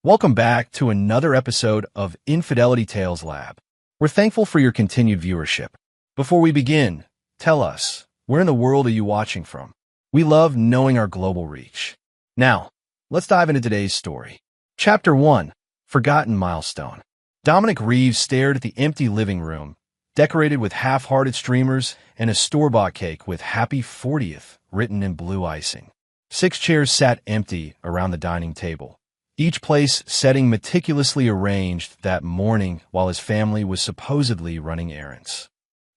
Welcome back to another episode of Infidelity Tales Lab. We're thankful for your continued viewership. Before we begin, tell us, where in the world are you watching from? We love knowing our global reach. Now, let's dive into today's story. Chapter 1, Forgotten Milestone. Dominic Reeves stared at the empty living room, decorated with half-hearted streamers and a store-bought cake with Happy 40th written in blue icing. 6 chairs sat empty around the dining table, each place setting meticulously arranged that morning while his family was supposedly running errands.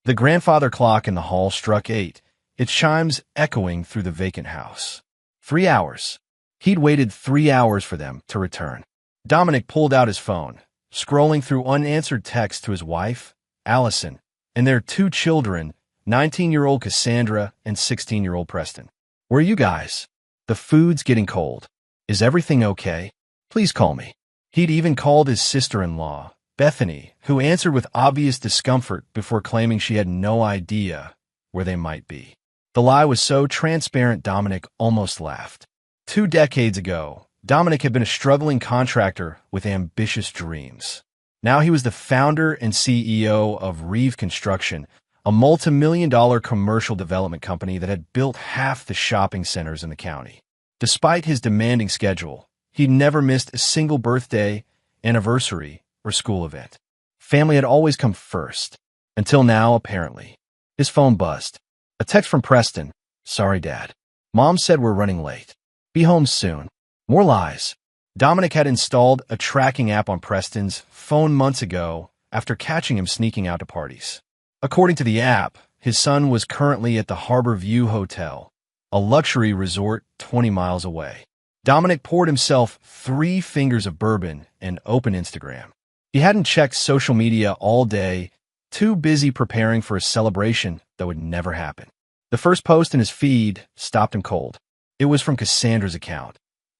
The grandfather clock in the hall struck 8, its chimes echoing through the vacant house. 3 hours. He'd waited 3 hours for them to return. Dominic pulled out his phone, scrolling through unanswered texts to his wife, Allison, and their 2 children, 19-year-old Cassandra and 16-year-old Preston. "Where are you guys? The food's getting cold. Is everything okay? Please call me." He'd even called his sister-in-law, Bethany, who answered with obvious discomfort before claiming she had no idea where they might be. The lie was so transparent Dominic almost laughed. 2 decades ago, Dominic had been a struggling contractor with ambitious dreams. Now he was the founder and CEO of Reeve Construction, a multi-million-dollar commercial development company that had built half the shopping centers in the county. Despite his demanding schedule, he'd never missed a single birthday, anniversary, or school event. Family had always come first, until now, apparently. His phone buzzed. A text from Preston. "Sorry, Dad. Mom said we're running late. Be home soon." More lies. Dominic had installed a tracking app on Preston's phone months ago after catching him sneaking out to parties. According to the app, his son was currently at the Harbor View Hotel, a luxury resort 20 miles away. Dominic poured himself 3 fingers of bourbon and opened Instagram. He hadn't checked social media all day, too busy preparing for a celebration that would never happen. The first post in his feed stopped him cold. It was from Cassandra's account.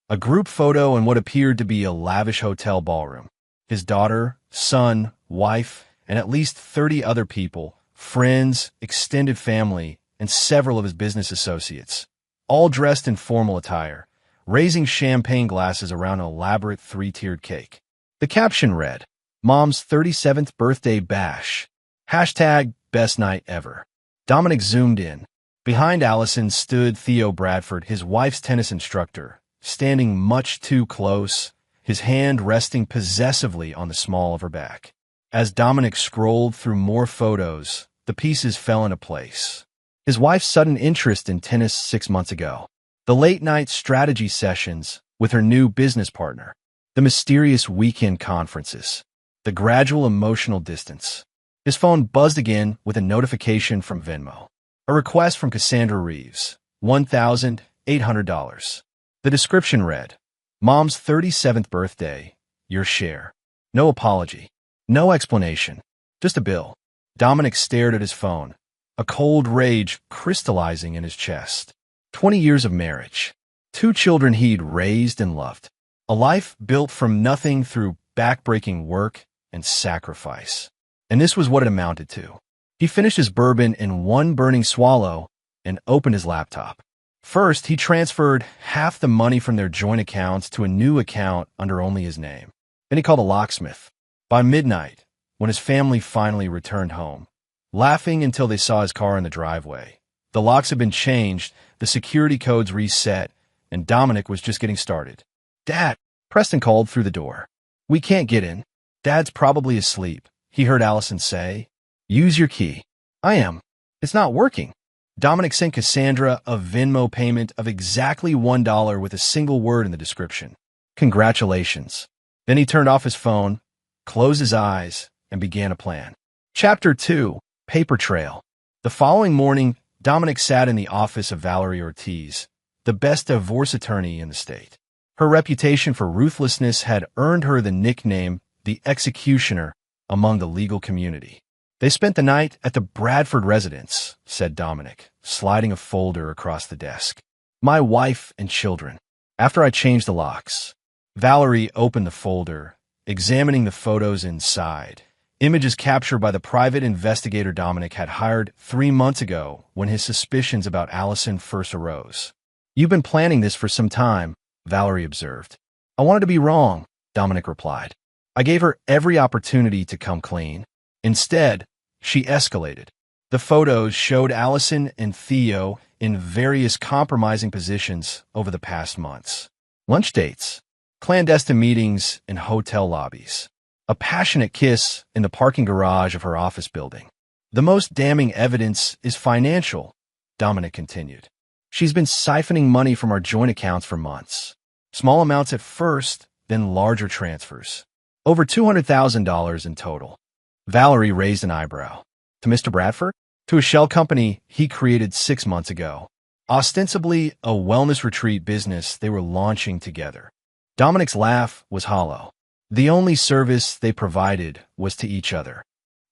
A group photo in what appeared to be a lavish hotel ballroom. His daughter, son, wife, and at least 30 other people, friends, extended family, and several of his business associates, all dressed in formal attire, raising champagne glasses around an elaborate 3-tiered cake. The caption read, "Mom's 37th birthday bash. Hashtag best night ever." Dominic zoomed in. Behind Allison stood Theo Bradford, his wife's tennis instructor, standing much too close, his hand resting possessively on the small of her back. As Dominic scrolled through more photos, the pieces fell into place. His wife's sudden interest in tennis 6 months ago. The late-night strategy sessions with her new business partner. The mysterious weekend conferences. The gradual emotional distance. His phone buzzed again with a notification from Venmo. A request from Cassandra Reeves, $1,800. The description read, "Mom's 37th birthday, your share." No apology. No explanation. Just a bill. Dominic stared at his phone, a cold rage crystallizing in his chest. 20 years of marriage. 2 children he'd raised and loved. A life built from nothing through backbreaking work and sacrifice. And this was what it amounted to. He finished his bourbon in one burning swallow and opened his laptop. First, he transferred half the money from their joint accounts to a new account under only his name. Then he called a locksmith. By midnight, when his family finally returned home, laughing until they saw his car in the driveway, the locks had been changed, the security codes reset, and Dominic was just getting started. "Dad," Preston called through the door. "We can't get in. Dad's probably asleep," he heard Allison say. "Use your key." "I am. It's not working." Dominic sent Cassandra a Venmo payment of exactly $1 with a single word in the description. "Congratulations." Then he turned off his phone, closed his eyes, and began a plan. Chapter 2, Paper Trail. The following morning, Dominic sat in the office of Valerie Ortiz, the best divorce attorney in the state. Her reputation for ruthlessness had earned her the nickname the Executioner among the legal community. "They spent the night at the Bradford residence," said Dominic, sliding a folder across the desk. "My wife and children. After I changed the locks." Valerie opened the folder, examining the photos inside. Images captured by the private investigator Dominic had hired 3 months ago when his suspicions about Allison first arose. "You've been planning this for some time," Valerie observed. "I wanted to be wrong," Dominic replied. I gave her every opportunity to come clean. Instead, she escalated. The photos showed Allison and Theo in various compromising positions over the past months. Lunch dates, clandestine meetings in hotel lobbies, a passionate kiss in the parking garage of her office building. The most damning evidence is financial, Dominic continued. She's been siphoning money from our joint accounts for months. Small amounts at first, then larger transfers. Over $200,000 in total. Valerie raised an eyebrow. To Mr. Bradford? To a shell company he created 6 months ago. Ostensibly a wellness retreat business they were launching together. Dominic's laugh was hollow. The only service they provided was to each other.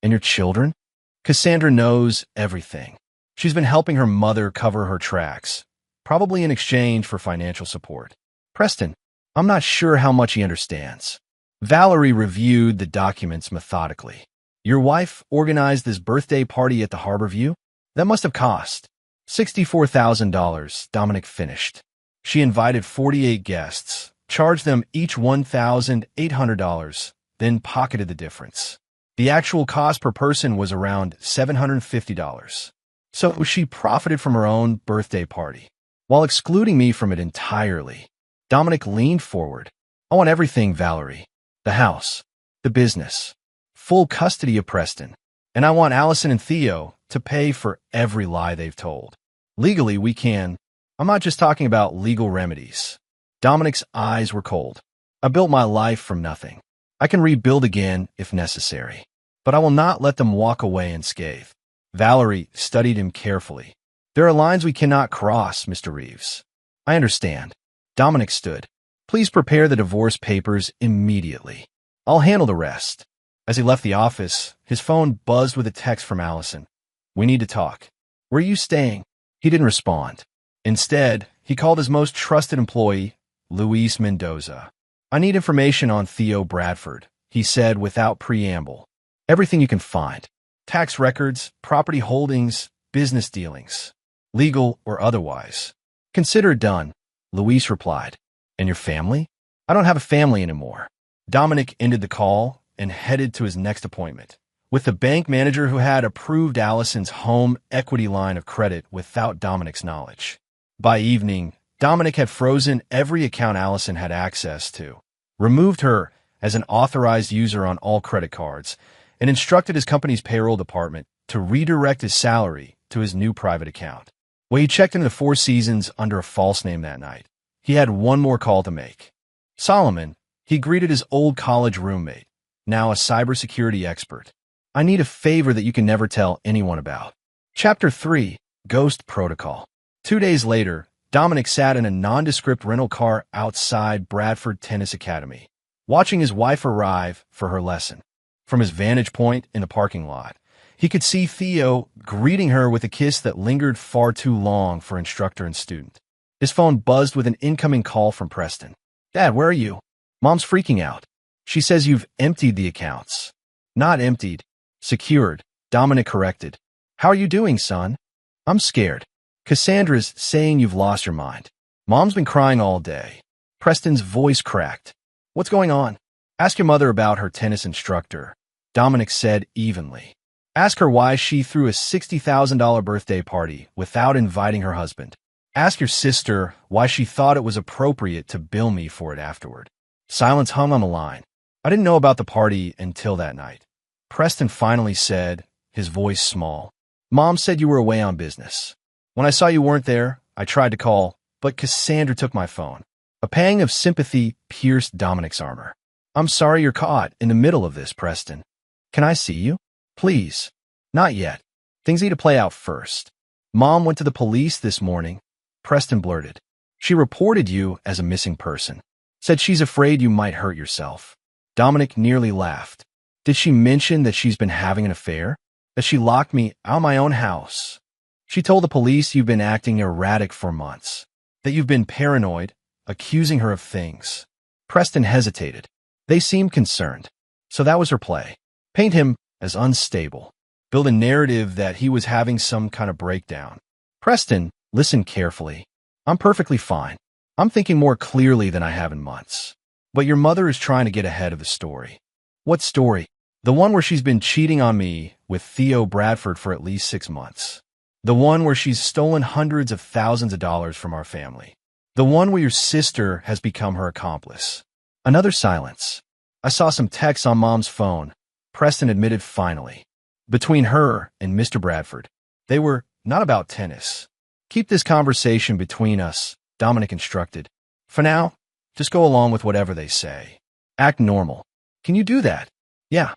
And your children? Cassandra knows everything. She's been helping her mother cover her tracks, probably in exchange for financial support. Preston, I'm not sure how much he understands. Valerie reviewed the documents methodically. Your wife organized this birthday party at the Harborview? That must have cost $64,000, Dominic finished. She invited 48 guests, charged them each $1,800, then pocketed the difference. The actual cost per person was around $750. So she profited from her own birthday party, while excluding me from it entirely. Dominic leaned forward. I want everything, Valerie. The house, the business, full custody of Preston. And I want Allison and Theo to pay for every lie they've told. Legally, we can. I'm not just talking about legal remedies. Dominic's eyes were cold. I built my life from nothing. I can rebuild again if necessary. But I will not let them walk away unscathed. Valerie studied him carefully. There are lines we cannot cross, Mr. Reeves. I understand. Dominic stood. Please prepare the divorce papers immediately. I'll handle the rest. As he left the office, his phone buzzed with a text from Allison. We need to talk. Where are you staying? He didn't respond. Instead, he called his most trusted employee, Luis Mendoza. I need information on Theo Bradford, he said without preamble. Everything you can find. Tax records, property holdings, business dealings. Legal or otherwise. Consider it done, Luis replied. And your family? I don't have a family anymore. Dominic ended the call and headed to his next appointment with the bank manager who had approved Allison's home equity line of credit without Dominic's knowledge. By evening, Dominic had frozen every account Allison had access to, removed her as an authorized user on all credit cards, and instructed his company's payroll department to redirect his salary to his new private account. When he checked into the Four Seasons under a false name that night, he had one more call to make. Solomon, he greeted his old college roommate, now a cybersecurity expert. I need a favor that you can never tell anyone about. Chapter 3, Ghost Protocol. 2 days later, Dominic sat in a nondescript rental car outside Bradford Tennis Academy, watching his wife arrive for her lesson. From his vantage point in the parking lot, he could see Theo greeting her with a kiss that lingered far too long for instructor and student. His phone buzzed with an incoming call from Preston. Dad, where are you? Mom's freaking out. She says you've emptied the accounts. Not emptied. Secured. Dominic corrected. How are you doing, son? I'm scared. Cassandra's saying you've lost your mind. Mom's been crying all day. Preston's voice cracked. What's going on? Ask your mother about her tennis instructor, Dominic said evenly. Ask her why she threw a $60,000 birthday party without inviting her husband. Ask your sister why she thought it was appropriate to bill me for it afterward. Silence hung on the line. I didn't know about the party until that night. Preston finally said, his voice small. Mom said you were away on business. When I saw you weren't there, I tried to call, but Cassandra took my phone. A pang of sympathy pierced Dominic's armor. I'm sorry you're caught in the middle of this, Preston. Can I see you? Please. Not yet. Things need to play out first. Mom went to the police this morning, Preston blurted. She reported you as a missing person. Said she's afraid you might hurt yourself. Dominic nearly laughed. Did she mention that she's been having an affair? That she locked me out of my own house? She told the police you've been acting erratic for months. That you've been paranoid, accusing her of things. Preston hesitated. They seemed concerned. So that was her play. Paint him as unstable. Build a narrative that he was having some kind of breakdown. Preston, listen carefully. I'm perfectly fine. I'm thinking more clearly than I have in months. But your mother is trying to get ahead of the story. What story? The one where she's been cheating on me with Theo Bradford for at least 6 months. The one where she's stolen hundreds of thousands of dollars from our family. The one where your sister has become her accomplice. Another silence. I saw some texts on Mom's phone. Preston admitted finally. Between her and Mr. Bradford. They were not about tennis. Keep this conversation between us, Dominic instructed. For now, just go along with whatever they say. Act normal. Can you do that? Yeah.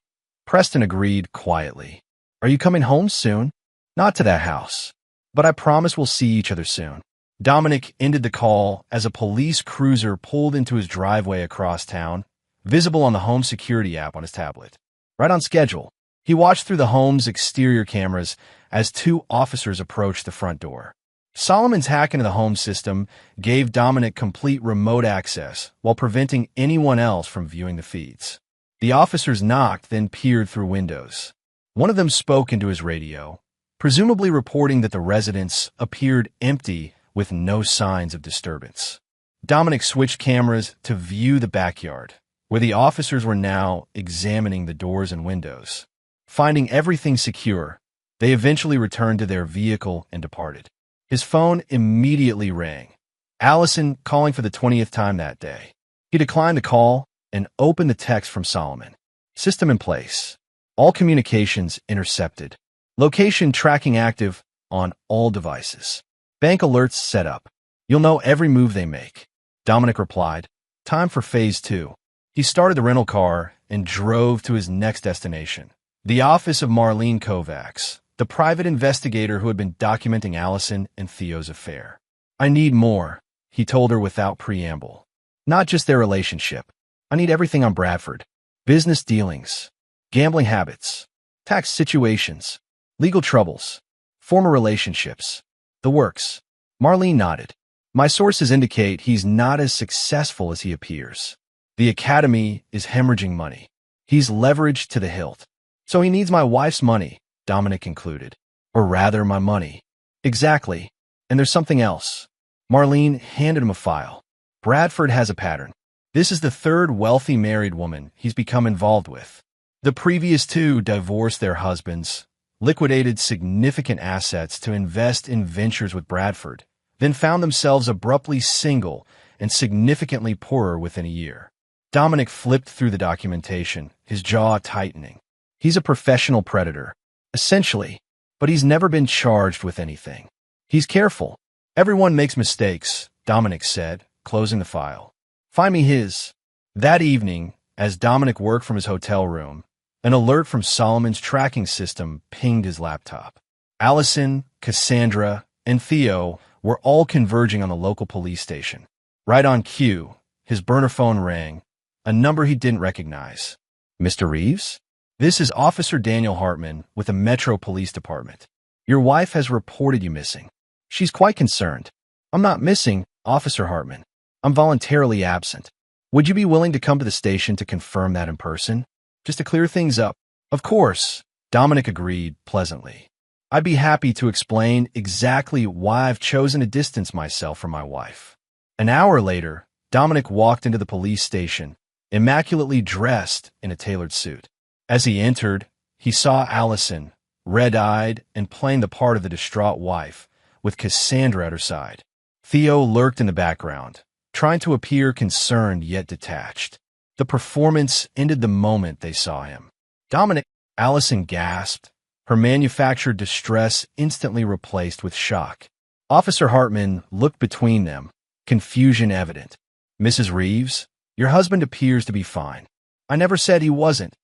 Preston agreed quietly. Are you coming home soon? Not to that house. But I promise we'll see each other soon. Dominic ended the call as a police cruiser pulled into his driveway across town, visible on the home security app on his tablet. Right on schedule. He watched through the home's exterior cameras as 2 officers approached the front door. Solomon's hack into the home system gave Dominic complete remote access while preventing anyone else from viewing the feeds. The officers knocked, then peered through windows. One of them spoke into his radio, presumably reporting that the residence appeared empty with no signs of disturbance. Dominic switched cameras to view the backyard, where the officers were now examining the doors and windows. Finding everything secure, they eventually returned to their vehicle and departed. His phone immediately rang. Allison calling for the 20th time that day. He declined the call and opened the text from Solomon. System in place. All communications intercepted. Location tracking active on all devices. Bank alerts set up. You'll know every move they make. Dominic replied. Time for phase 2. He started the rental car and drove to his next destination. The office of Marlene Kovacs, the private investigator who had been documenting Allison and Theo's affair. I need more, he told her without preamble. Not just their relationship. I need everything on Bradford. Business dealings, gambling habits, tax situations, legal troubles, former relationships. The works. Marlene nodded. My sources indicate he's not as successful as he appears. The academy is hemorrhaging money. He's leveraged to the hilt. So he needs my wife's money, Dominic concluded. Or rather, my money. Exactly. And there's something else. Marlene handed him a file. Bradford has a pattern. This is the 3rd wealthy married woman he's become involved with. The previous 2 divorced their husbands, liquidated significant assets to invest in ventures with Bradford, then found themselves abruptly single and significantly poorer within a year. Dominic flipped through the documentation, his jaw tightening. He's a professional predator, essentially, but he's never been charged with anything. He's careful. Everyone makes mistakes, Dominic said, closing the file. Find me his. That evening, as Dominic worked from his hotel room, an alert from Solomon's tracking system pinged his laptop. Allison, Cassandra, and Theo were all converging on the local police station. Right on cue, his burner phone rang, a number he didn't recognize. Mr. Reeves? This is Officer Daniel Hartman with the Metro Police Department. Your wife has reported you missing. She's quite concerned. I'm not missing, Officer Hartman. I'm voluntarily absent. Would you be willing to come to the station to confirm that in person? Just to clear things up. Of course, Dominic agreed pleasantly. I'd be happy to explain exactly why I've chosen to distance myself from my wife. An hour later, Dominic walked into the police station, immaculately dressed in a tailored suit. As he entered, he saw Allison, red-eyed and playing the part of the distraught wife, with Cassandra at her side. Theo lurked in the background, trying to appear concerned yet detached. The performance ended the moment they saw him. Dominic, Allison gasped, her manufactured distress instantly replaced with shock. Officer Hartman looked between them, confusion evident. Mrs. Reeves, your husband appears to be fine. I never said he wasn't.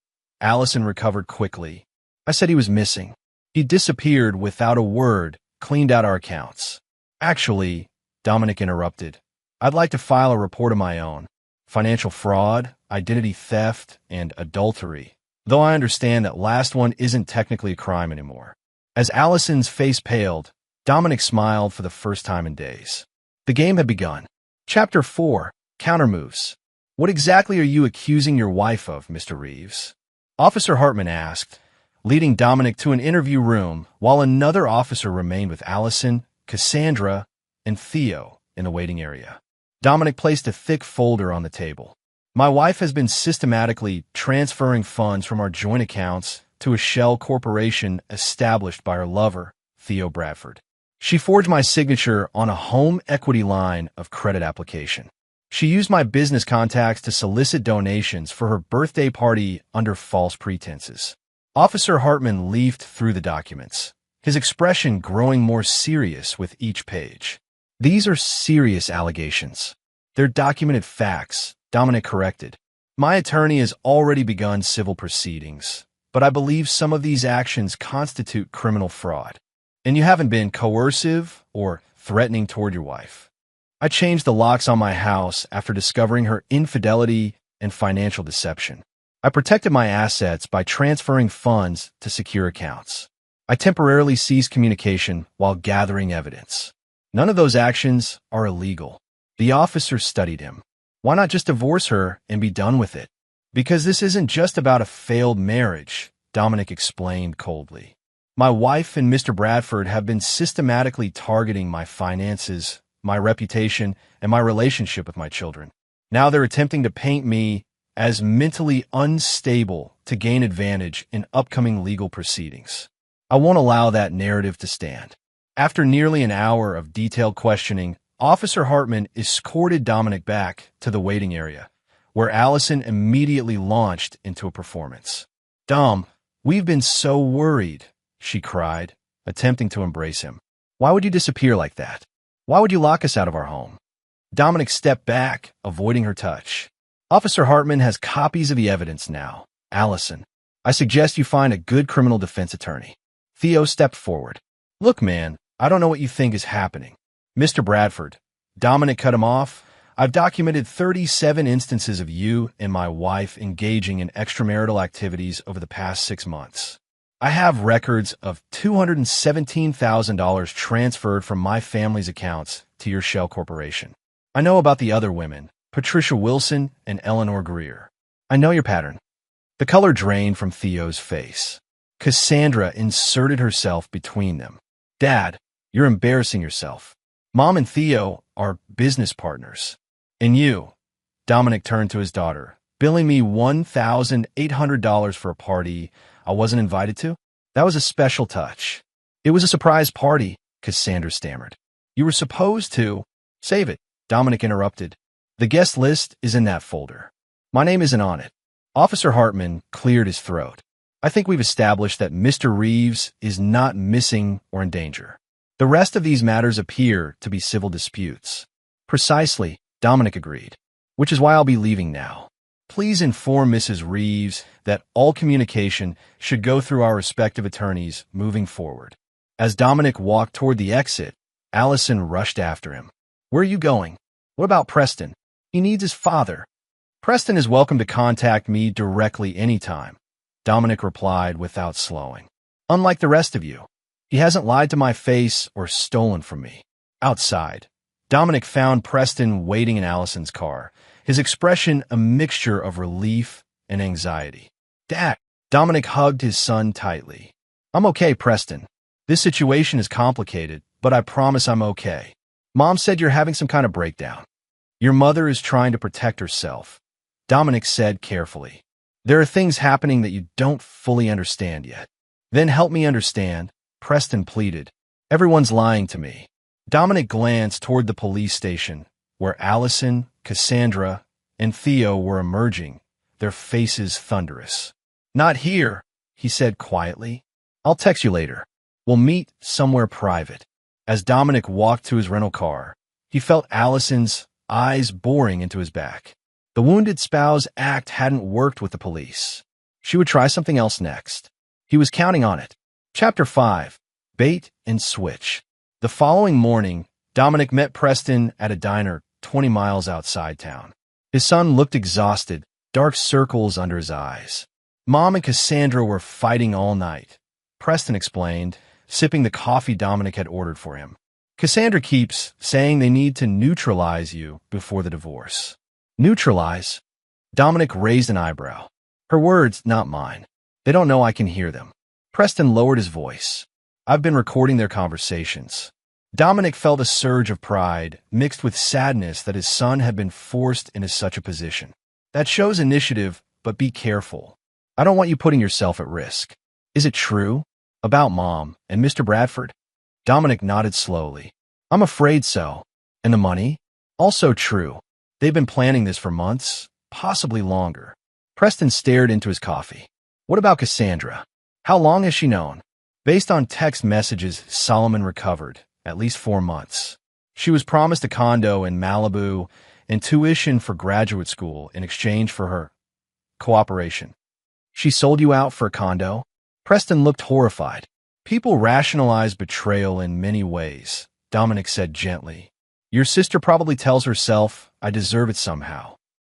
Allison recovered quickly. I said he was missing. He disappeared without a word, cleaned out our accounts. Actually, Dominic interrupted, I'd like to file a report of my own. Financial fraud, identity theft, and adultery. Though I understand that last one isn't technically a crime anymore. As Allison's face paled, Dominic smiled for the first time in days. The game had begun. Chapter 4, Countermoves. What exactly are you accusing your wife of, Mr. Reeves? Officer Hartman asked, leading Dominic to an interview room while another officer remained with Allison, Cassandra, and Theo in the waiting area. Dominic placed a thick folder on the table. My wife has been systematically transferring funds from our joint accounts to a shell corporation established by her lover, Theo Bradford. She forged my signature on a home equity line of credit application. She used my business contacts to solicit donations for her birthday party under false pretenses. Officer Hartman leafed through the documents, his expression growing more serious with each page. These are serious allegations. They're documented facts, Dominic corrected. My attorney has already begun civil proceedings, but I believe some of these actions constitute criminal fraud. And you haven't been coercive or threatening toward your wife. I changed the locks on my house after discovering her infidelity and financial deception. I protected my assets by transferring funds to secure accounts. I temporarily ceased communication while gathering evidence. None of those actions are illegal. The officer studied him. Why not just divorce her and be done with it? Because this isn't just about a failed marriage, Dominic explained coldly. My wife and Mr. Bradford have been systematically targeting my finances, my reputation, and my relationship with my children. Now they're attempting to paint me as mentally unstable to gain advantage in upcoming legal proceedings. I won't allow that narrative to stand. After nearly an hour of detailed questioning, Officer Hartman escorted Dominic back to the waiting area, where Allison immediately launched into a performance. "Dom, we've been so worried," she cried, attempting to embrace him. "Why would you disappear like that? Why would you lock us out of our home?" Dominic stepped back, avoiding her touch. "Officer Hartman has copies of the evidence now. Allison, I suggest you find a good criminal defense attorney." Theo stepped forward. "Look, man, I don't know what you think is happening." "Mr. Bradford," Dominic cut him off, "I've documented 37 instances of you and my wife engaging in extramarital activities over the past 6 months. I have records of $217,000 transferred from my family's accounts to your shell corporation. I know about the other women, Patricia Wilson and Eleanor Greer. I know your pattern." The color drained from Theo's face. Cassandra inserted herself between them. "Dad, you're embarrassing yourself. Mom and Theo are business partners. And you," Dominic turned to his daughter, "billing me $1,800 for a party I wasn't invited to? That was a special touch." "It was a surprise party," Cassandra stammered. "You were supposed to—" "Save it," Dominic interrupted. "The guest list is in that folder. My name isn't on it." Officer Hartman cleared his throat. "I think we've established that Mr. Reeves is not missing or in danger. The rest of these matters appear to be civil disputes." "Precisely," Dominic agreed, "which is why I'll be leaving now. Please inform Mrs. Reeves that all communication should go through our respective attorneys moving forward." As Dominic walked toward the exit, Allison rushed after him. "Where are you going? What about Preston? He needs his father." "Preston is welcome to contact me directly anytime," Dominic replied without slowing. "Unlike the rest of you, he hasn't lied to my face or stolen from me." Outside, Dominic found Preston waiting in Allison's car, his expression a mixture of relief and anxiety. "Dad," Dominic hugged his son tightly. "I'm okay, Preston. This situation is complicated, but I promise I'm okay. Mom said you're having some kind of breakdown. Your mother is trying to protect herself," Dominic said carefully. "There are things happening that you don't fully understand yet." "Then help me understand," Preston pleaded. "Everyone's lying to me." Dominic glanced toward the police station, where Allison, Cassandra, and Theo were emerging, their faces thunderous. "Not here," he said quietly. "I'll text you later. We'll meet somewhere private." As Dominic walked to his rental car, he felt Allison's eyes boring into his back. The wounded spouse act hadn't worked with the police. She would try something else next. He was counting on it. Chapter 5. Bait and Switch. The following morning, Dominic met Preston at a diner 20 miles outside town. His son looked exhausted, dark circles under his eyes. "Mom and Cassandra were fighting all night," Preston explained, sipping the coffee Dominic had ordered for him. "Cassandra keeps saying they need to neutralize you before the divorce." "Neutralize?" Dominic raised an eyebrow. "Her words, not mine. They don't know I can hear them." Preston lowered his voice. "I've been recording their conversations." Dominic felt a surge of pride, mixed with sadness that his son had been forced into such a position. That shows initiative, but be careful. I don't want you putting yourself at risk. Is it true? About Mom and Mr. Bradford? Dominic nodded slowly. I'm afraid so. And the money? Also true. They've been planning this for months, possibly longer. Preston stared into his coffee. What about Cassandra? How long has she known? Based on text messages Solomon recovered, at least 4 months. She was promised a condo in Malibu and tuition for graduate school in exchange for her cooperation. She sold you out for a condo? Preston looked horrified. People rationalize betrayal in many ways, Dominic said gently. Your sister probably tells herself, I deserve it somehow.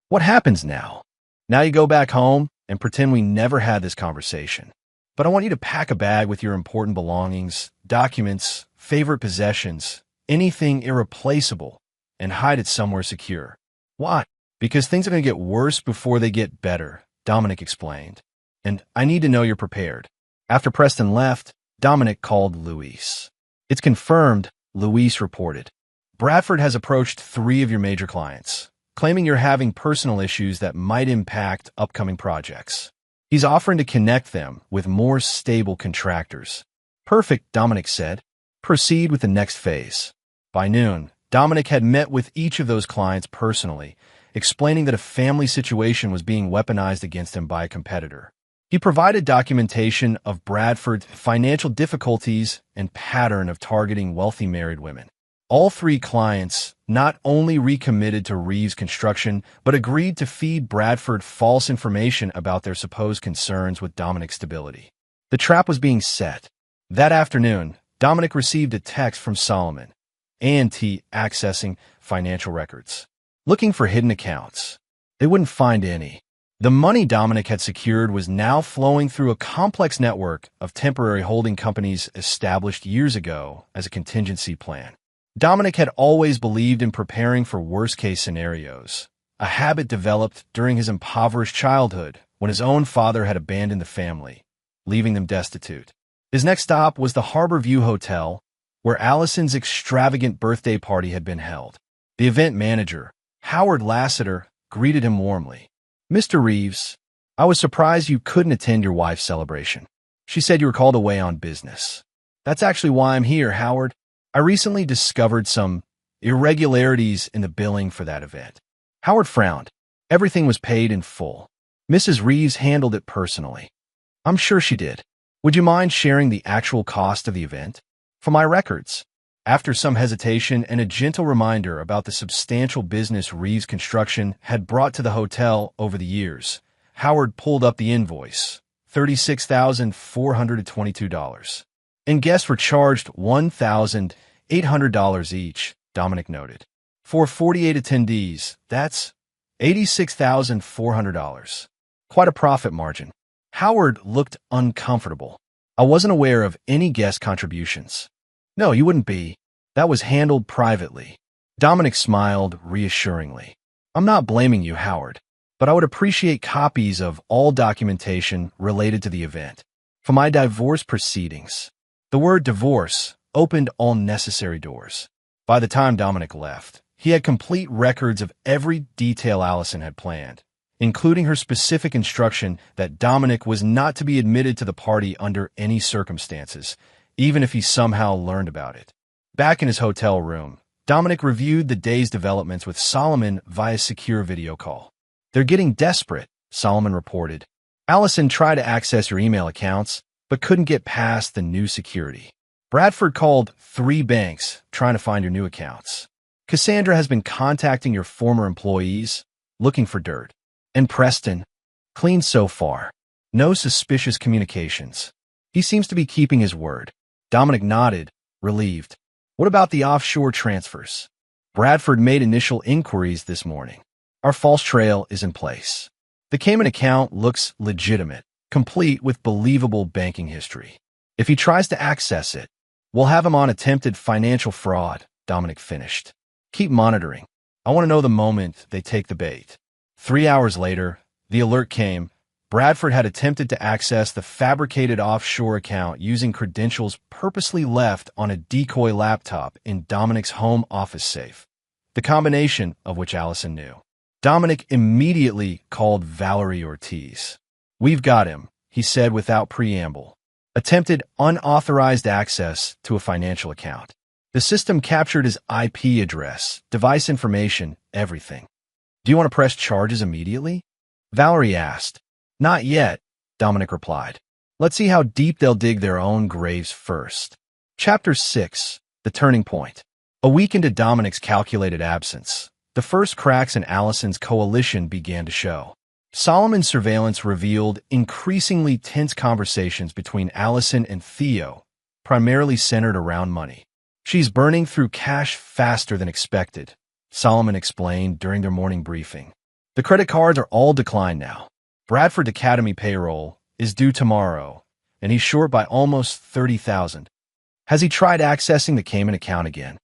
What happens now? Now you go back home and pretend we never had this conversation. But I want you to pack a bag with your important belongings, documents, favorite possessions, anything irreplaceable, and hide it somewhere secure. Why? Because things are going to get worse before they get better, Dominic explained. And I need to know you're prepared. After Preston left, Dominic called Luis. It's confirmed, Luis reported. Bradford has approached 3 of your major clients, claiming you're having personal issues that might impact upcoming projects. He's offering to connect them with more stable contractors. Perfect, Dominic said. Proceed with the next phase. By noon, Dominic had met with each of those clients personally, explaining that a family situation was being weaponized against him by a competitor. He provided documentation of Bradford's financial difficulties and pattern of targeting wealthy married women. All 3 clients not only recommitted to Reeves Construction, but agreed to feed Bradford false information about their supposed concerns with Dominic's stability. The trap was being set. That afternoon, Dominic received a text from Solomon, A&T accessing financial records, looking for hidden accounts. They wouldn't find any. The money Dominic had secured was now flowing through a complex network of temporary holding companies established years ago as a contingency plan. Dominic had always believed in preparing for worst-case scenarios, a habit developed during his impoverished childhood when his own father had abandoned the family, leaving them destitute. His next stop was the Harbor View Hotel, where Allison's extravagant birthday party had been held. The event manager, Howard Lassiter, greeted him warmly. Mr. Reeves, I was surprised you couldn't attend your wife's celebration. She said you were called away on business. That's actually why I'm here, Howard. I recently discovered some irregularities in the billing for that event. Howard frowned. Everything was paid in full. Mrs. Reeves handled it personally. I'm sure she did. Would you mind sharing the actual cost of the event? For my records. After some hesitation and a gentle reminder about the substantial business Reeves Construction had brought to the hotel over the years, Howard pulled up the invoice, $36,422. And guests were charged $1,800 each, Dominic noted. For 48 attendees, that's $86,400. Quite a profit margin. Howard looked uncomfortable. I wasn't aware of any guest contributions. No, you wouldn't be. That was handled privately. Dominic smiled reassuringly. I'm not blaming you, Howard, but I would appreciate copies of all documentation related to the event. For my divorce proceedings. The word divorce opened all necessary doors. By the time Dominic left, he had complete records of every detail Allison had planned, including her specific instruction that Dominic was not to be admitted to the party under any circumstances, even if he somehow learned about it. Back in his hotel room, Dominic reviewed the day's developments with Solomon via secure video call. They're getting desperate, Solomon reported. Allison tried to access your email accounts, but couldn't get past the new security. Bradford called 3 banks trying to find your new accounts. Cassandra has been contacting your former employees, looking for dirt. And Preston, clean so far. No suspicious communications. He seems to be keeping his word. Dominic nodded, relieved. What about the offshore transfers? Bradford made initial inquiries this morning. Our false trail is in place. The Cayman account looks legitimate, complete with believable banking history. If he tries to access it, we'll have him on attempted financial fraud, Dominic finished. Keep monitoring. I want to know the moment they take the bait. 3 hours later, the alert came. Bradford had attempted to access the fabricated offshore account using credentials purposely left on a decoy laptop in Dominic's home office safe, the combination of which Allison knew. Dominic immediately called Valerie Ortiz. "We've got him," he said without preamble. "Attempted unauthorized access to a financial account. The system captured his IP address, device information, everything." "Do you want to press charges immediately?" Valerie asked. "Not yet," Dominic replied. "Let's see how deep they'll dig their own graves first." Chapter 6. The Turning Point. A week into Dominic's calculated absence, the first cracks in Allison's coalition began to show. Solomon's surveillance revealed increasingly tense conversations between Allison and Theo, primarily centered around money. "She's burning through cash faster than expected," Solomon explained during their morning briefing. "The credit cards are all declined now. Bradford's Academy payroll is due tomorrow, and he's short by almost $30,000. Has he tried accessing the Cayman account again?"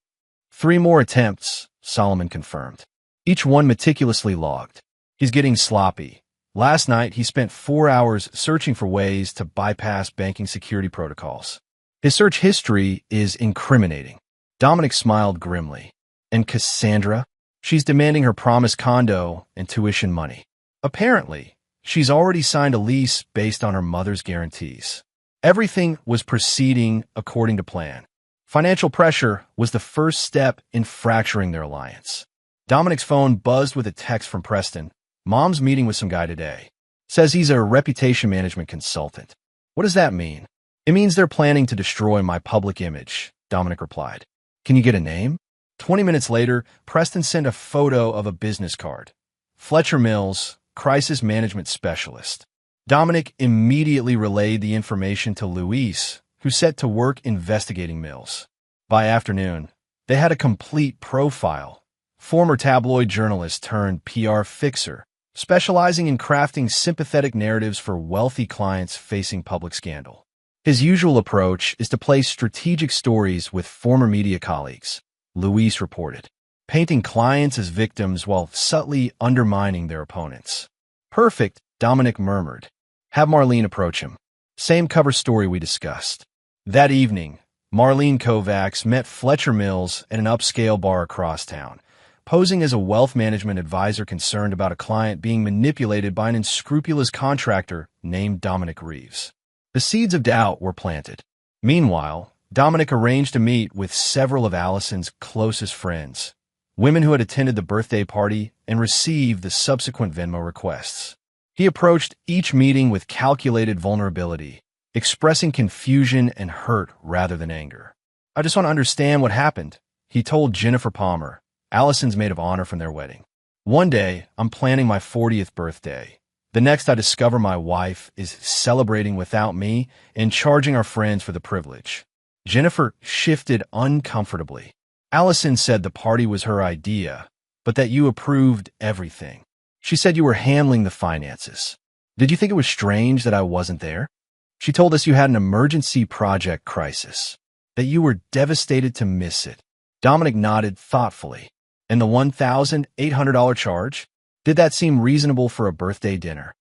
"3 more attempts," Solomon confirmed. "Each one meticulously logged. He's getting sloppy. Last night, he spent 4 hours searching for ways to bypass banking security protocols. His search history is incriminating." Dominic smiled grimly. "And Cassandra? She's demanding her promised condo and tuition money. Apparently, she's already signed a lease based on her mother's guarantees." Everything was proceeding according to plan. Financial pressure was the first step in fracturing their alliance. Dominic's phone buzzed with a text from Preston. "Mom's meeting with some guy today. Says he's a reputation management consultant." "What does that mean?" "It means they're planning to destroy my public image," Dominic replied. "Can you get a name?" 20 minutes later, Preston sent a photo of a business card. "Fletcher Mills, Crisis Management Specialist." Dominic immediately relayed the information to Luis, who set to work investigating Mills. By afternoon, they had a complete profile. Former tabloid journalist turned PR fixer, specializing in crafting sympathetic narratives for wealthy clients facing public scandal. His usual approach is to place strategic stories with former media colleagues, Luis reported, painting clients as victims while subtly undermining their opponents. "Perfect," Dominic murmured. "Have Marlene approach him." Same cover story we discussed. That evening, Marlene Kovacs met Fletcher Mills at an upscale bar across town, posing as a wealth management advisor concerned about a client being manipulated by an unscrupulous contractor named Dominic Reeves. The seeds of doubt were planted. Meanwhile, Dominic arranged to meet with several of Allison's closest friends, women who had attended the birthday party and received the subsequent Venmo requests. He approached each meeting with calculated vulnerability, expressing confusion and hurt rather than anger. "I just want to understand what happened," he told Jennifer Palmer, Allison's maid of honor from their wedding. "One day, I'm planning my 40th birthday. The next, I discover my wife is celebrating without me and charging our friends for the privilege." Jennifer shifted uncomfortably. "Allison said the party was her idea, but that you approved everything. She said you were handling the finances. Did you think it was strange that I wasn't there? She told us you had an emergency project crisis, that you were devastated to miss it." Dominic nodded thoughtfully. "And the $1,800 charge? Did that seem reasonable for a birthday dinner?"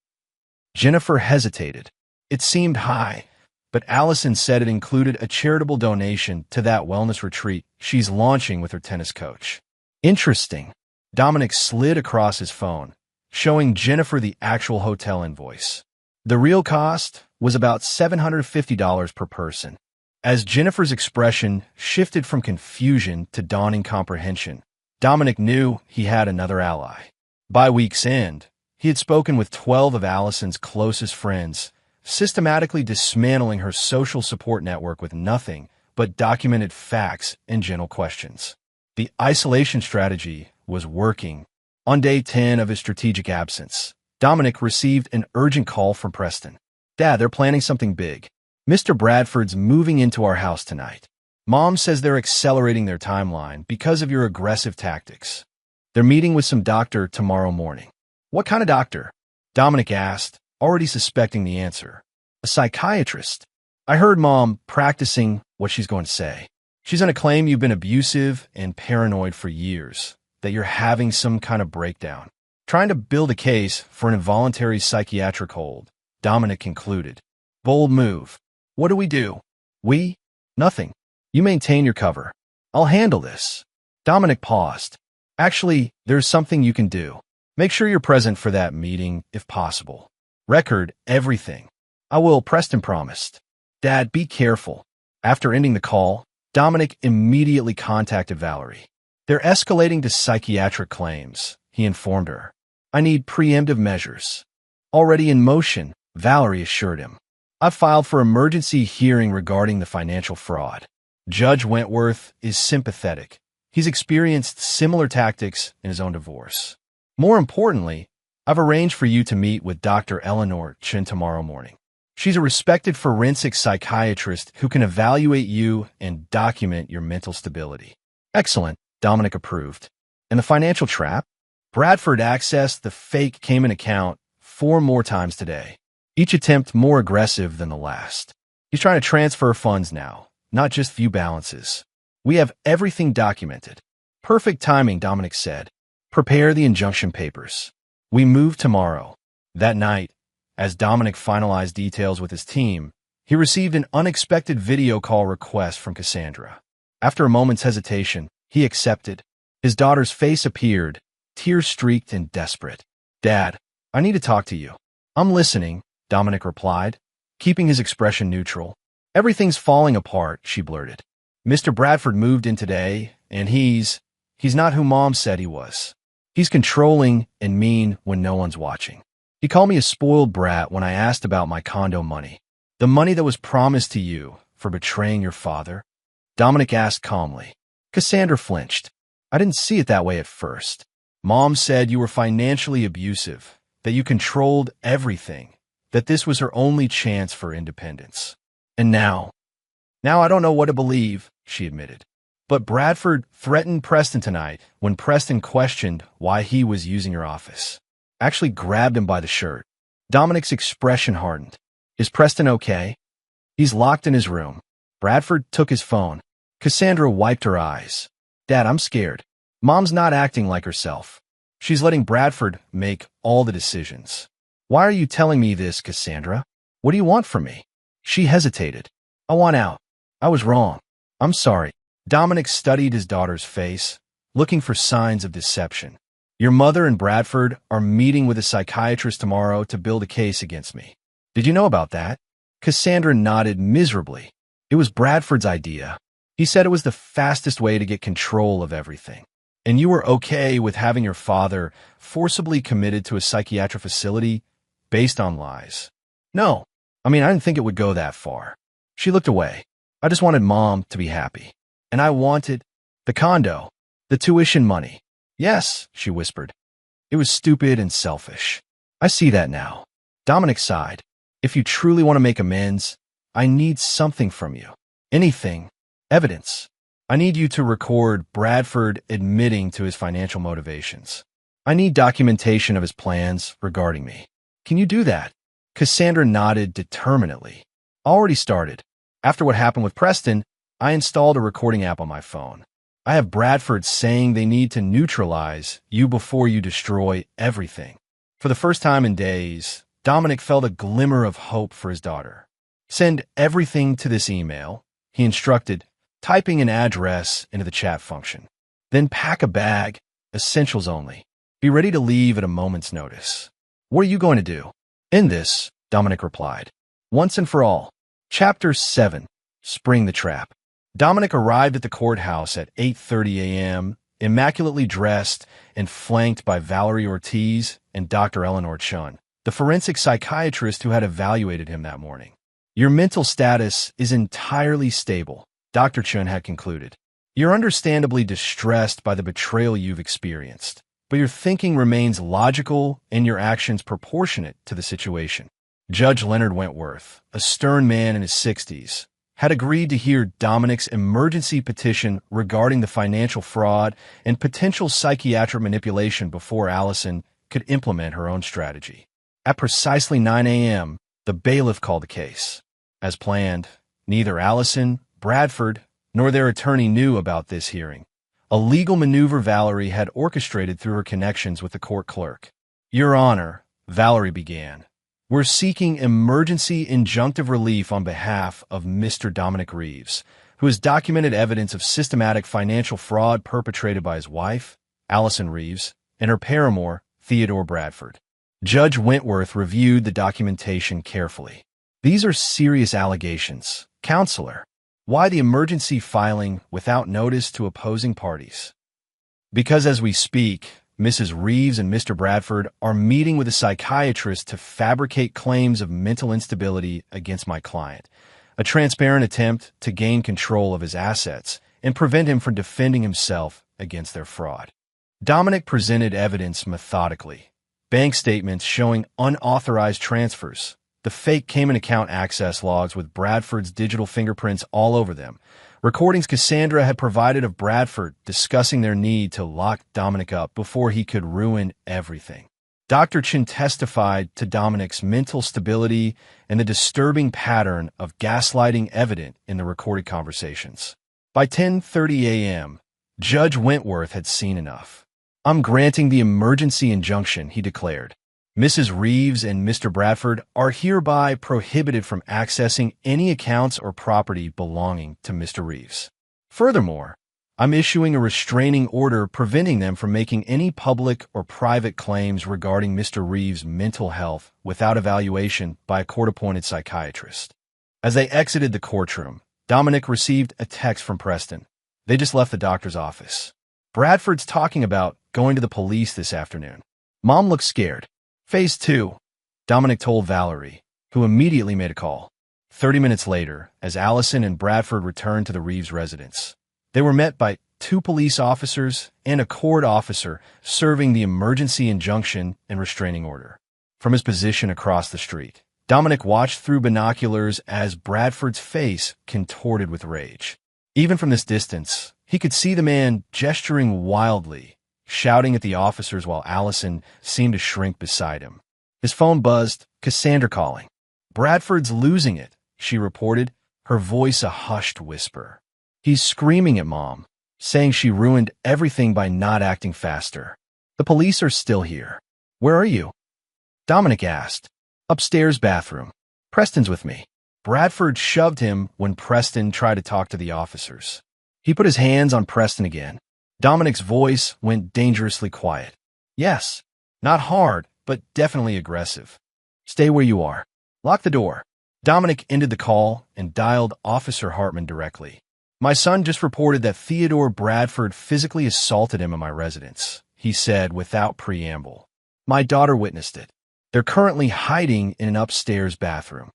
Jennifer hesitated. "It seemed high, but Allison said it included a charitable donation to that wellness retreat she's launching with her tennis coach." "Interesting." Dominic slid across his phone, showing Jennifer the actual hotel invoice. The real cost was about $750 per person. As Jennifer's expression shifted from confusion to dawning comprehension, Dominic knew he had another ally. By week's end, he had spoken with 12 of Allison's closest friends, systematically dismantling her social support network with nothing but documented facts and gentle questions. The isolation strategy was working. On day 10 of his strategic absence, Dominic received an urgent call from Preston. "Dad, they're planning something big. Mr. Bradford's moving into our house tonight. Mom says they're accelerating their timeline because of your aggressive tactics. They're meeting with some doctor tomorrow morning." "What kind of doctor?" Dominic asked, already suspecting the answer. "A psychiatrist. I heard Mom practicing what she's going to say. She's going to claim you've been abusive and paranoid for years, that you're having some kind of breakdown. Trying to build a case for an involuntary psychiatric hold," Dominic concluded. "Bold move. What do we do?" "We? Nothing. You maintain your cover. I'll handle this." Dominic paused. "Actually, there's something you can do." Make sure you're present for that meeting if possible. Record everything. I will, Preston promised. Dad, be careful. After ending the call, Dominic immediately contacted Valerie. They're escalating to psychiatric claims, he informed her. I need preemptive measures. Already in motion, Valerie assured him. I've filed for emergency hearing regarding the financial fraud. Judge Wentworth is sympathetic. He's experienced similar tactics in his own divorce. More importantly, I've arranged for you to meet with Dr. Eleanor Chin tomorrow morning. She's a respected forensic psychiatrist who can evaluate you and document your mental stability. Excellent, Dominic approved. And the financial trap? Bradford accessed the fake Cayman account 4 more times today, each attempt more aggressive than the last. He's trying to transfer funds now, not just view balances. We have everything documented. Perfect timing, Dominic said. Prepare the injunction papers. We move tomorrow. That night, as Dominic finalized details with his team, he received an unexpected video call request from Cassandra. After a moment's hesitation, he accepted. His daughter's face appeared, tear-streaked and desperate. Dad, I need to talk to you. I'm listening, Dominic replied, keeping his expression neutral. Everything's falling apart, she blurted. Mr. Bradford moved in today, and he's not who Mom said he was. He's controlling and mean when no one's watching. He called me a spoiled brat when I asked about my condo money. The money that was promised to you for betraying your father? Dominic asked calmly. Cassandra flinched. I didn't see it that way at first. Mom said you were financially abusive, that you controlled everything, that this was her only chance for independence. And now I don't know what to believe, she admitted. But Bradford threatened Preston tonight when Preston questioned why he was using your office. Actually grabbed him by the shirt. Dominic's expression hardened. Is Preston okay? He's locked in his room. Bradford took his phone. Cassandra wiped her eyes. Dad, I'm scared. Mom's not acting like herself. She's letting Bradford make all the decisions. Why are you telling me this, Cassandra? What do you want from me? She hesitated. I want out. I was wrong. I'm sorry. Dominic studied his daughter's face, looking for signs of deception. Your mother and Bradford are meeting with a psychiatrist tomorrow to build a case against me. Did you know about that? Cassandra nodded miserably. It was Bradford's idea. He said it was the fastest way to get control of everything. And you were okay with having your father forcibly committed to a psychiatric facility based on lies. No, I didn't think it would go that far. She looked away. I just wanted Mom to be happy. And I wanted the condo, the tuition money. Yes, she whispered. It was stupid and selfish. I see that now. Dominic sighed. If you truly want to make amends, I need something from you. Anything. Evidence. I need you to record Bradford admitting to his financial motivations. I need documentation of his plans regarding me. Can you do that? Cassandra nodded determinedly. Already started. After what happened with Preston, I installed a recording app on my phone. I have Bradford saying they need to neutralize you before you destroy everything. For the first time in days, Dominic felt a glimmer of hope for his daughter. Send everything to this email, he instructed, typing an address into the chat function. Then pack a bag, essentials only. Be ready to leave at a moment's notice. What are you going to do? End this, Dominic replied. Once and for all. Chapter 7. Spring the Trap. Dominic arrived at the courthouse at 8:30 a.m., immaculately dressed and flanked by Valerie Ortiz and Dr. Eleanor Chun, the forensic psychiatrist who had evaluated him that morning. Your mental status is entirely stable, Dr. Chun had concluded. You're understandably distressed by the betrayal you've experienced, but your thinking remains logical and your actions proportionate to the situation. Judge Leonard Wentworth, a stern man in his 60s, had agreed to hear Dominic's emergency petition regarding the financial fraud and potential psychiatric manipulation before Allison could implement her own strategy. At precisely 9 a.m., the bailiff called the case. As planned, neither Allison, Bradford, nor their attorney knew about this hearing. A legal maneuver Valerie had orchestrated through her connections with the court clerk. Your Honor, Valerie began. We're seeking emergency injunctive relief on behalf of Mr. Dominic Reeves, who has documented evidence of systematic financial fraud perpetrated by his wife, Allison Reeves, and her paramour, Theodore Bradford. Judge Wentworth reviewed the documentation carefully. These are serious allegations. Counselor, why the emergency filing without notice to opposing parties? Because as we speak, Mrs. Reeves and Mr. Bradford are meeting with a psychiatrist to fabricate claims of mental instability against my client, a transparent attempt to gain control of his assets and prevent him from defending himself against their fraud. Dominic presented evidence methodically. Bank statements showing unauthorized transfers, the fake Cayman account access logs with Bradford's digital fingerprints all over them, recordings Cassandra had provided of Bradford discussing their need to lock Dominic up before he could ruin everything. Dr. Chin testified to Dominic's mental stability and the disturbing pattern of gaslighting evident in the recorded conversations. By 10:30 a.m., Judge Wentworth had seen enough. I'm granting the emergency injunction, he declared. Mrs. Reeves and Mr. Bradford are hereby prohibited from accessing any accounts or property belonging to Mr. Reeves. Furthermore, I'm issuing a restraining order preventing them from making any public or private claims regarding Mr. Reeves' mental health without evaluation by a court-appointed psychiatrist. As they exited the courtroom, Dominic received a text from Preston. They just left the doctor's office. Bradford's talking about going to the police this afternoon. Mom looks scared. Phase 2, Dominic told Valerie, who immediately made a call. 30 minutes later, as Allison and Bradford returned to the Reeves residence, they were met by 2 police officers and a court officer serving the emergency injunction and restraining order. From his position across the street, Dominic watched through binoculars as Bradford's face contorted with rage. Even from this distance, he could see the man gesturing wildly, shouting at the officers while Allison seemed to shrink beside him. His phone buzzed, Cassandra calling. Bradford's losing it, she reported, her voice a hushed whisper. He's screaming at Mom, saying she ruined everything by not acting faster. The police are still here. Where are you? Dominic asked. Upstairs bathroom. Preston's with me. Bradford shoved him when Preston tried to talk to the officers. He put his hands on Preston again. Dominic's voice went dangerously quiet. Yes, not hard, but definitely aggressive. Stay where you are. Lock the door. Dominic ended the call and dialed Officer Hartman directly. My son just reported that Theodore Bradford physically assaulted him in my residence, he said without preamble. My daughter witnessed it. They're currently hiding in an upstairs bathroom.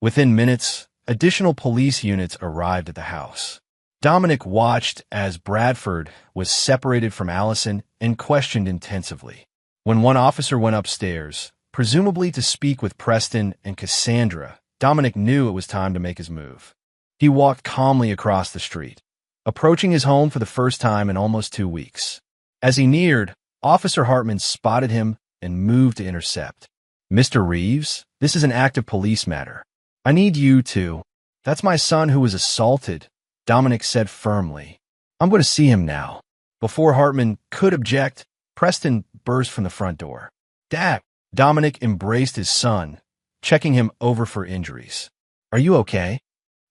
Within minutes, additional police units arrived at the house. Dominic watched as Bradford was separated from Allison and questioned intensively. When one officer went upstairs, presumably to speak with Preston and Cassandra, Dominic knew it was time to make his move. He walked calmly across the street, approaching his home for the first time in almost 2 weeks. As he neared, Officer Hartman spotted him and moved to intercept. Mr. Reeves, this is an active police matter. I need you to. That's my son who was assaulted, Dominic said firmly. I'm going to see him now. Before Hartman could object, Preston burst from the front door. Dad! Dominic embraced his son, checking him over for injuries. Are you okay?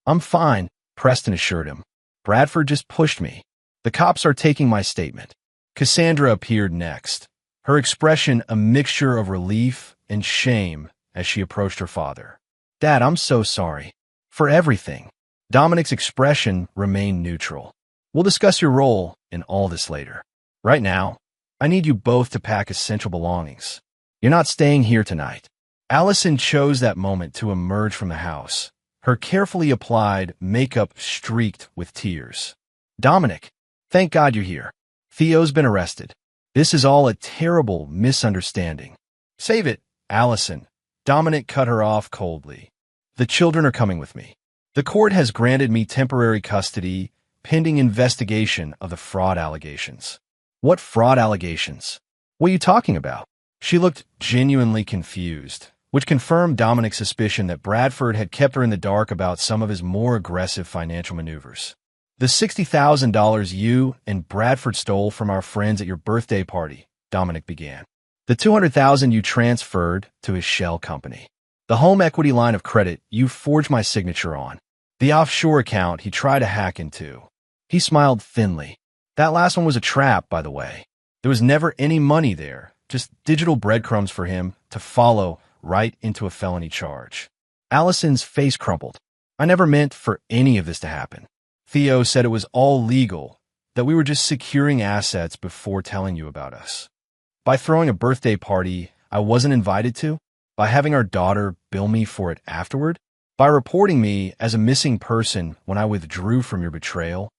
I'm fine, Preston assured him. Bradford just pushed me. The cops are taking my statement. Cassandra appeared next, her expression a mixture of relief and shame as she approached her father. Dad, I'm so sorry. For everything. Dominic's expression remained neutral. We'll discuss your role in all this later. Right now, I need you both to pack essential belongings. You're not staying here tonight. Allison chose that moment to emerge from the house, her carefully applied makeup streaked with tears. Dominic, thank God you're here. Theo's been arrested. This is all a terrible misunderstanding. Save it, Allison. Dominic cut her off coldly. The children are coming with me. The court has granted me temporary custody pending investigation of the fraud allegations. What fraud allegations? What are you talking about? She looked genuinely confused, which confirmed Dominic's suspicion that Bradford had kept her in the dark about some of his more aggressive financial maneuvers. The $60,000 you and Bradford stole from our friends at your birthday party, Dominic began. The $200,000 you transferred to his shell company. The home equity line of credit you forged my signature on. The offshore account he tried to hack into. He smiled thinly. That last one was a trap, by the way. There was never any money there, just digital breadcrumbs for him to follow right into a felony charge. Allison's face crumpled. I never meant for any of this to happen. Theo said it was all legal, that we were just securing assets before telling you about us. By throwing a birthday party I wasn't invited to? By having our daughter bill me for it afterward? By reporting me as a missing person when I withdrew from your betrayal?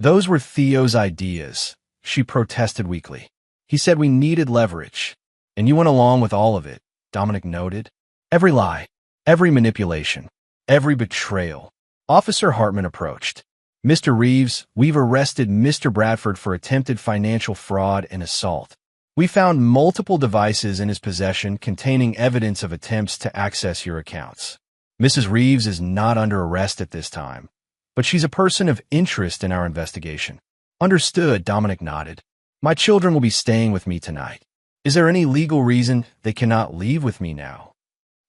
Those were Theo's ideas, she protested weakly. He said we needed leverage, and you went along with all of it, Dominic noted. Every lie, every manipulation, every betrayal. Officer Hartman approached. Mr. Reeves, we've arrested Mr. Bradford for attempted financial fraud and assault. We found multiple devices in his possession containing evidence of attempts to access your accounts. Mrs. Reeves is not under arrest at this time, but she's a person of interest in our investigation. Understood, Dominic nodded. My children will be staying with me tonight. Is there any legal reason they cannot leave with me now?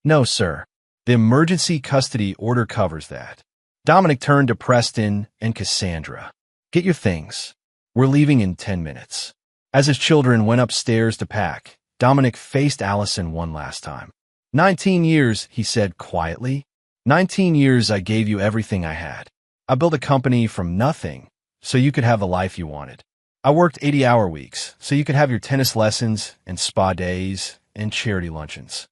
No, sir. The emergency custody order covers that. Dominic turned to Preston and Cassandra. Get your things. We're leaving in 10 minutes. As his children went upstairs to pack, Dominic faced Allison one last time. 19 years, he said quietly. 19 years I gave you everything I had. I built a company from nothing so you could have the life you wanted. I worked 80-hour weeks so you could have your tennis lessons and spa days and charity luncheons.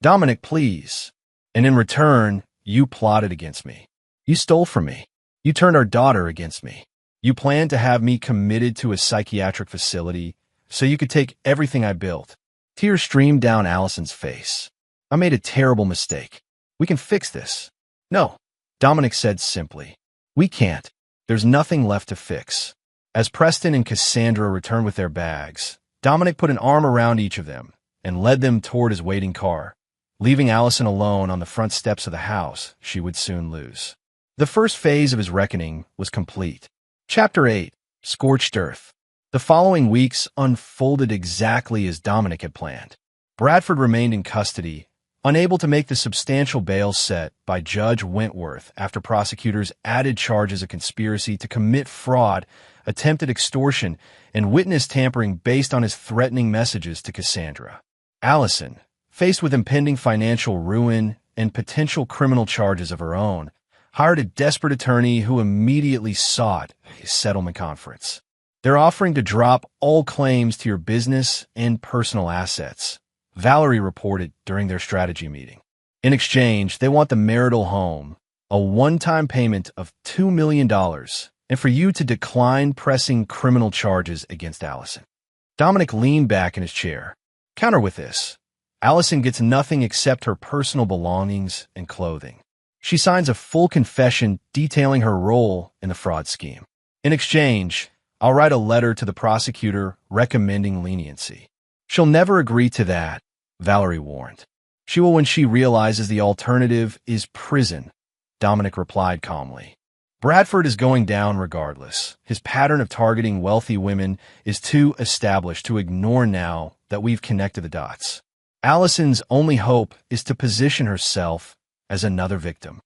Dominic, please. And in return, you plotted against me. You stole from me. You turned our daughter against me. You planned to have me committed to a psychiatric facility so you could take everything I built. Tears streamed down Allison's face. I made a terrible mistake. We can fix this. No, Dominic said simply. We can't. There's nothing left to fix. As Preston and Cassandra returned with their bags, Dominic put an arm around each of them and led them toward his waiting car, leaving Allison alone on the front steps of the house she would soon lose. The first phase of his reckoning was complete. Chapter 8, Scorched Earth. The following weeks unfolded exactly as Dominic had planned. Bradford remained in custody, unable to make the substantial bail set by Judge Wentworth after prosecutors added charges of conspiracy to commit fraud, attempted extortion, and witness tampering based on his threatening messages to Cassandra. Allison, faced with impending financial ruin and potential criminal charges of her own, hired a desperate attorney who immediately sought a settlement conference. They're offering to drop all claims to your business and personal assets, Valerie reported during their strategy meeting. In exchange, they want the marital home, a one-time payment of $2 million, and for you to decline pressing criminal charges against Allison. Dominic leaned back in his chair. Counter with this. Allison gets nothing except her personal belongings and clothing. She signs a full confession detailing her role in the fraud scheme. In exchange, I'll write a letter to the prosecutor recommending leniency. She'll never agree to that, Valerie warned. She will when she realizes the alternative is prison, Dominic replied calmly. Bradford is going down regardless. His pattern of targeting wealthy women is too established to ignore now that we've connected the dots. Allison's only hope is to position herself as another victim.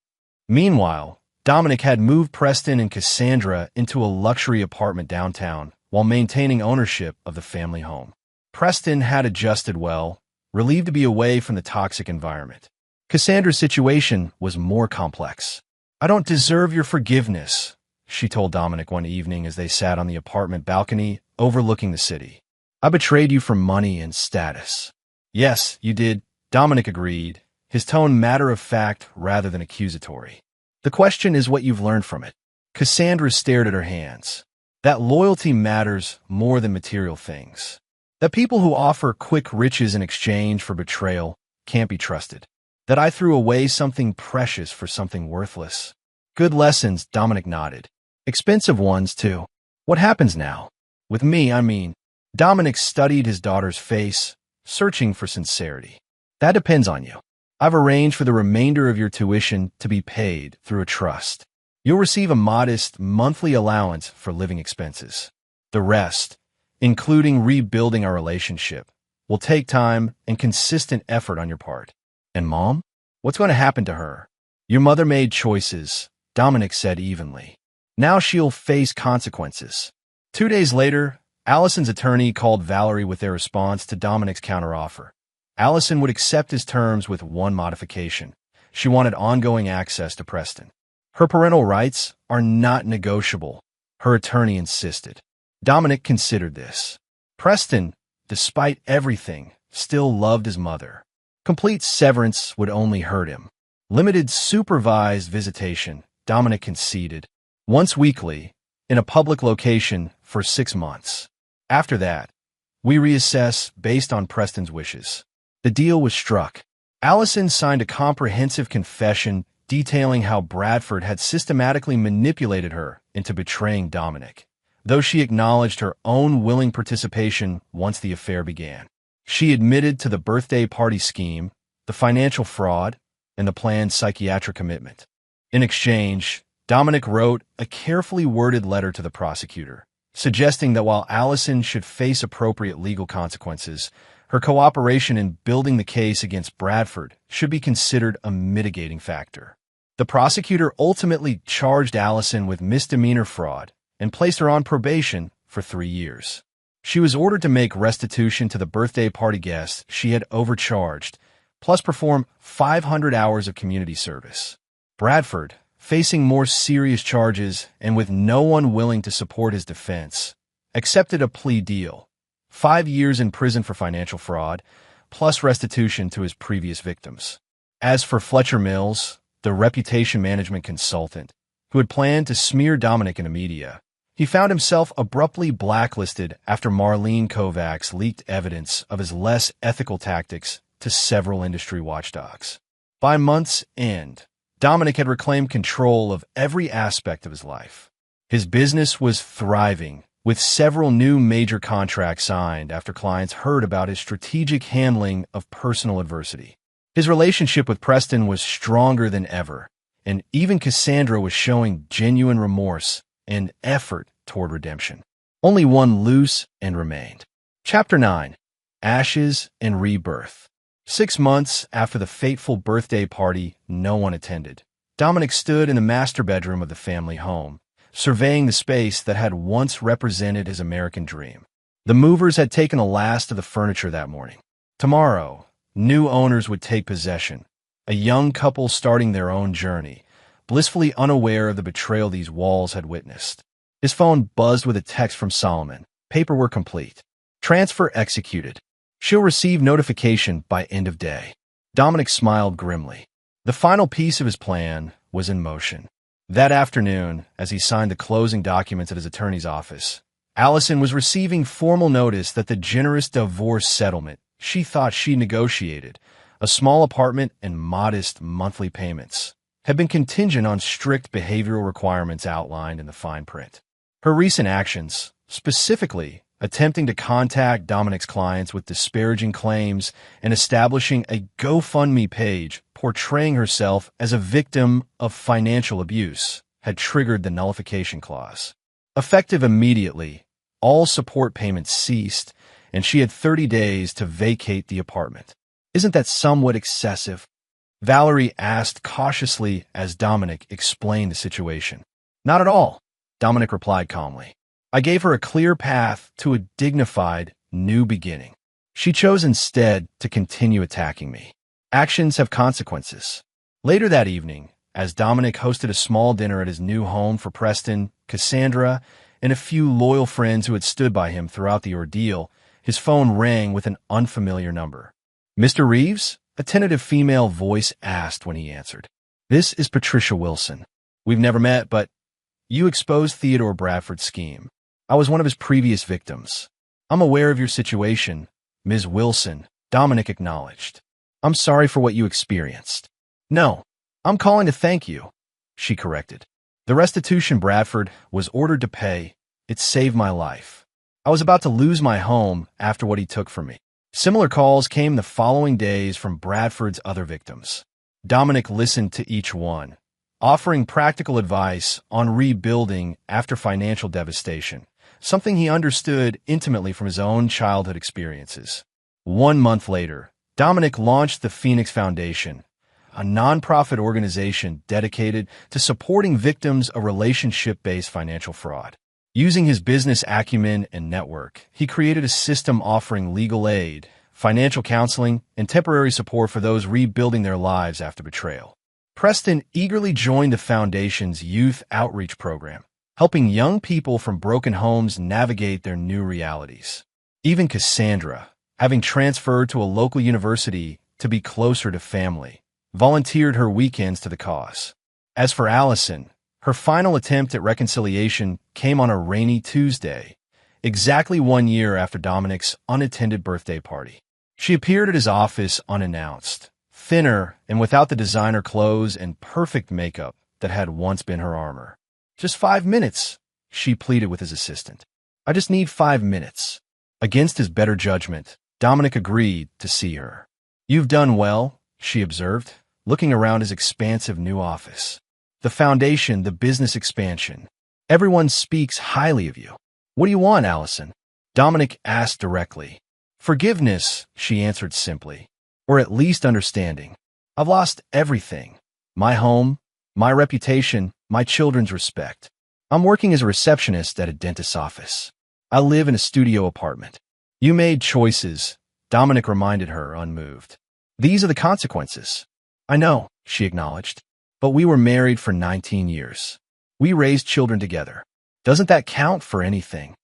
Meanwhile, Dominic had moved Preston and Cassandra into a luxury apartment downtown while maintaining ownership of the family home. Preston had adjusted well, relieved to be away from the toxic environment. Cassandra's situation was more complex. I don't deserve your forgiveness, she told Dominic one evening as they sat on the apartment balcony overlooking the city. I betrayed you for money and status. Yes, you did, Dominic agreed, his tone matter-of-fact rather than accusatory. The question is what you've learned from it. Cassandra stared at her hands. That loyalty matters more than material things. That people who offer quick riches in exchange for betrayal can't be trusted. That I threw away something precious for something worthless. Good lessons, Dominic nodded. Expensive ones, too. What happens now? With me, I mean. Dominic studied his daughter's face, searching for sincerity. That depends on you. I've arranged for the remainder of your tuition to be paid through a trust. You'll receive a modest monthly allowance for living expenses. The rest, including rebuilding our relationship, will take time and consistent effort on your part. And Mom? What's going to happen to her? Your mother made choices, Dominic said evenly. Now she'll face consequences. 2 days later, Allison's attorney called Valerie with their response to Dominic's counteroffer. Allison would accept his terms with one modification. She wanted ongoing access to Preston. Her parental rights are not negotiable, her attorney insisted. Dominic considered this. Preston, despite everything, still loved his mother. Complete severance would only hurt him. Limited supervised visitation, Dominic conceded. Once weekly, in a public location for 6 months. After that, we reassess based on Preston's wishes. The deal was struck. Allison signed a comprehensive confession detailing how Bradford had systematically manipulated her into betraying Dominic, though she acknowledged her own willing participation once the affair began. She admitted to the birthday party scheme, the financial fraud, and the planned psychiatric commitment. In exchange, Dominic wrote a carefully worded letter to the prosecutor, suggesting that while Allison should face appropriate legal consequences, her cooperation in building the case against Bradford should be considered a mitigating factor. The prosecutor ultimately charged Allison with misdemeanor fraud and placed her on probation for 3 years. She was ordered to make restitution to the birthday party guests she had overcharged, plus perform 500 hours of community service. Bradford, facing more serious charges and with no one willing to support his defense, accepted a plea deal, 5 years in prison for financial fraud, plus restitution to his previous victims. As for Fletcher Mills, the reputation management consultant, who had planned to smear Dominic in the media, he found himself abruptly blacklisted after Marlene Kovacs leaked evidence of his less ethical tactics to several industry watchdogs. By month's end, Dominic had reclaimed control of every aspect of his life. His business was thriving, with several new major contracts signed after clients heard about his strategic handling of personal adversity. His relationship with Preston was stronger than ever, and even Cassandra was showing genuine remorse and effort toward redemption. Only one loose end remained. Chapter 9. Ashes and Rebirth. 6 months after the fateful birthday party no one attended, Dominic stood in the master bedroom of the family home, surveying the space that had once represented his American dream. The movers had taken the last of the furniture that morning. Tomorrow, new owners would take possession, a young couple starting their own journey, blissfully unaware of the betrayal these walls had witnessed. His phone buzzed with a text from Solomon. Paperwork complete. Transfer executed. She'll receive notification by end of day. Dominic smiled grimly. The final piece of his plan was in motion. That afternoon, as he signed the closing documents at his attorney's office, Allison was receiving formal notice that the generous divorce settlement she thought she negotiated, a small apartment and modest monthly payments, had been contingent on strict behavioral requirements outlined in the fine print. Her recent actions, specifically attempting to contact Dominic's clients with disparaging claims and establishing a GoFundMe page portraying herself as a victim of financial abuse, had triggered the nullification clause. Effective immediately, all support payments ceased, and she had 30 days to vacate the apartment. Isn't that somewhat excessive? Valerie asked cautiously as Dominic explained the situation. Not at all, Dominic replied calmly. I gave her a clear path to a dignified new beginning. She chose instead to continue attacking me. Actions have consequences. Later that evening, as Dominic hosted a small dinner at his new home for Preston, Cassandra, and a few loyal friends who had stood by him throughout the ordeal, his phone rang with an unfamiliar number. Mr. Reeves? A tentative female voice asked when he answered. This is Patricia Wilson. We've never met, but you exposed Theodore Bradford's scheme. I was one of his previous victims. I'm aware of your situation, Ms. Wilson, Dominic acknowledged. I'm sorry for what you experienced. No, I'm calling to thank you, she corrected. The restitution Bradford was ordered to pay, it saved my life. I was about to lose my home after what he took from me. Similar calls came the following days from Bradford's other victims. Dominic listened to each one, offering practical advice on rebuilding after financial devastation, something he understood intimately from his own childhood experiences. 1 month later, Dominic launched the Phoenix Foundation, a nonprofit organization dedicated to supporting victims of relationship-based financial fraud. Using his business acumen and network, he created a system offering legal aid, financial counseling, and temporary support for those rebuilding their lives after betrayal. Preston eagerly joined the Foundation's youth outreach program, helping young people from broken homes navigate their new realities. Even Cassandra, having transferred to a local university to be closer to family, volunteered her weekends to the cause. As for Allison, her final attempt at reconciliation came on a rainy Tuesday, exactly 1 year after Dominic's unattended birthday party. She appeared at his office unannounced, thinner and without the designer clothes and perfect makeup that had once been her armor. "Just 5 minutes," she pleaded with his assistant. "I just need 5 minutes." Against his better judgment, Dominic agreed to see her. "You've done well," she observed, looking around his expansive new office. "The Foundation, the business expansion. Everyone speaks highly of you." "What do you want, Allison?" Dominic asked directly. "Forgiveness," she answered simply, "or at least understanding. I've lost everything. My home, my reputation, my children's respect. I'm working as a receptionist at a dentist's office. I live in a studio apartment." "You made choices," Dominic reminded her, unmoved. "These are the consequences." "I know," she acknowledged, "but we were married for 19 years. We raised children together. Doesn't that count for anything?"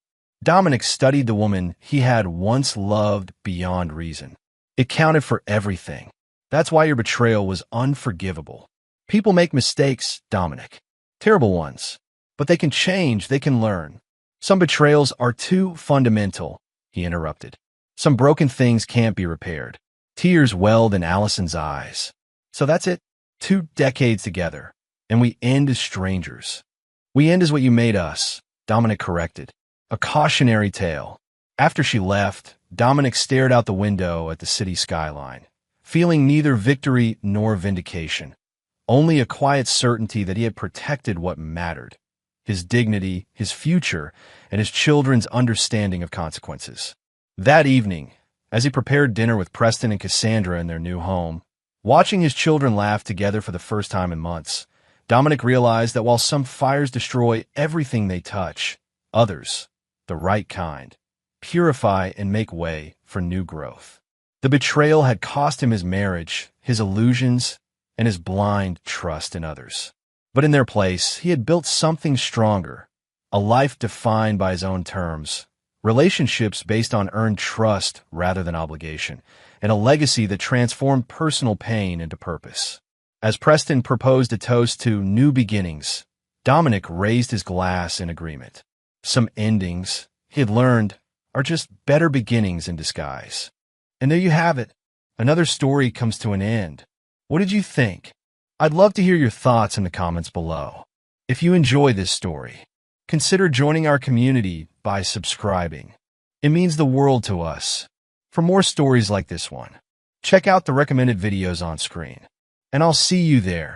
Dominic studied the woman he had once loved beyond reason. It counted for everything. "That's why your betrayal was unforgivable. People make mistakes, Dominic. Terrible ones. But they can change, they can learn. Some betrayals are too fundamental," he interrupted. "Some broken things can't be repaired." Tears welled in Allison's eyes. "So that's it? 2 decades together, and we end as strangers." "We end as what you made us," Dominic corrected. A cautionary tale. After she left, Dominic stared out the window at the city skyline, feeling neither victory nor vindication, only a quiet certainty that he had protected what mattered: his dignity, his future, and his children's understanding of consequences. That evening, as he prepared dinner with Preston and Cassandra in their new home, watching his children laugh together for the first time in months, Dominic realized that while some fires destroy everything they touch, others, the right kind, purify and make way for new growth. The betrayal had cost him his marriage, his illusions, and his blind trust in others. But in their place, he had built something stronger, a life defined by his own terms, relationships based on earned trust rather than obligation, and a legacy that transformed personal pain into purpose. As Preston proposed a toast to new beginnings, Dominic raised his glass in agreement. Some endings, he had learned, are just better beginnings in disguise. And there you have it. Another story comes to an end. What did you think? I'd love to hear your thoughts in the comments below. If you enjoy this story, consider joining our community by subscribing. It means the world to us. For more stories like this one, check out the recommended videos on screen. And I'll see you there.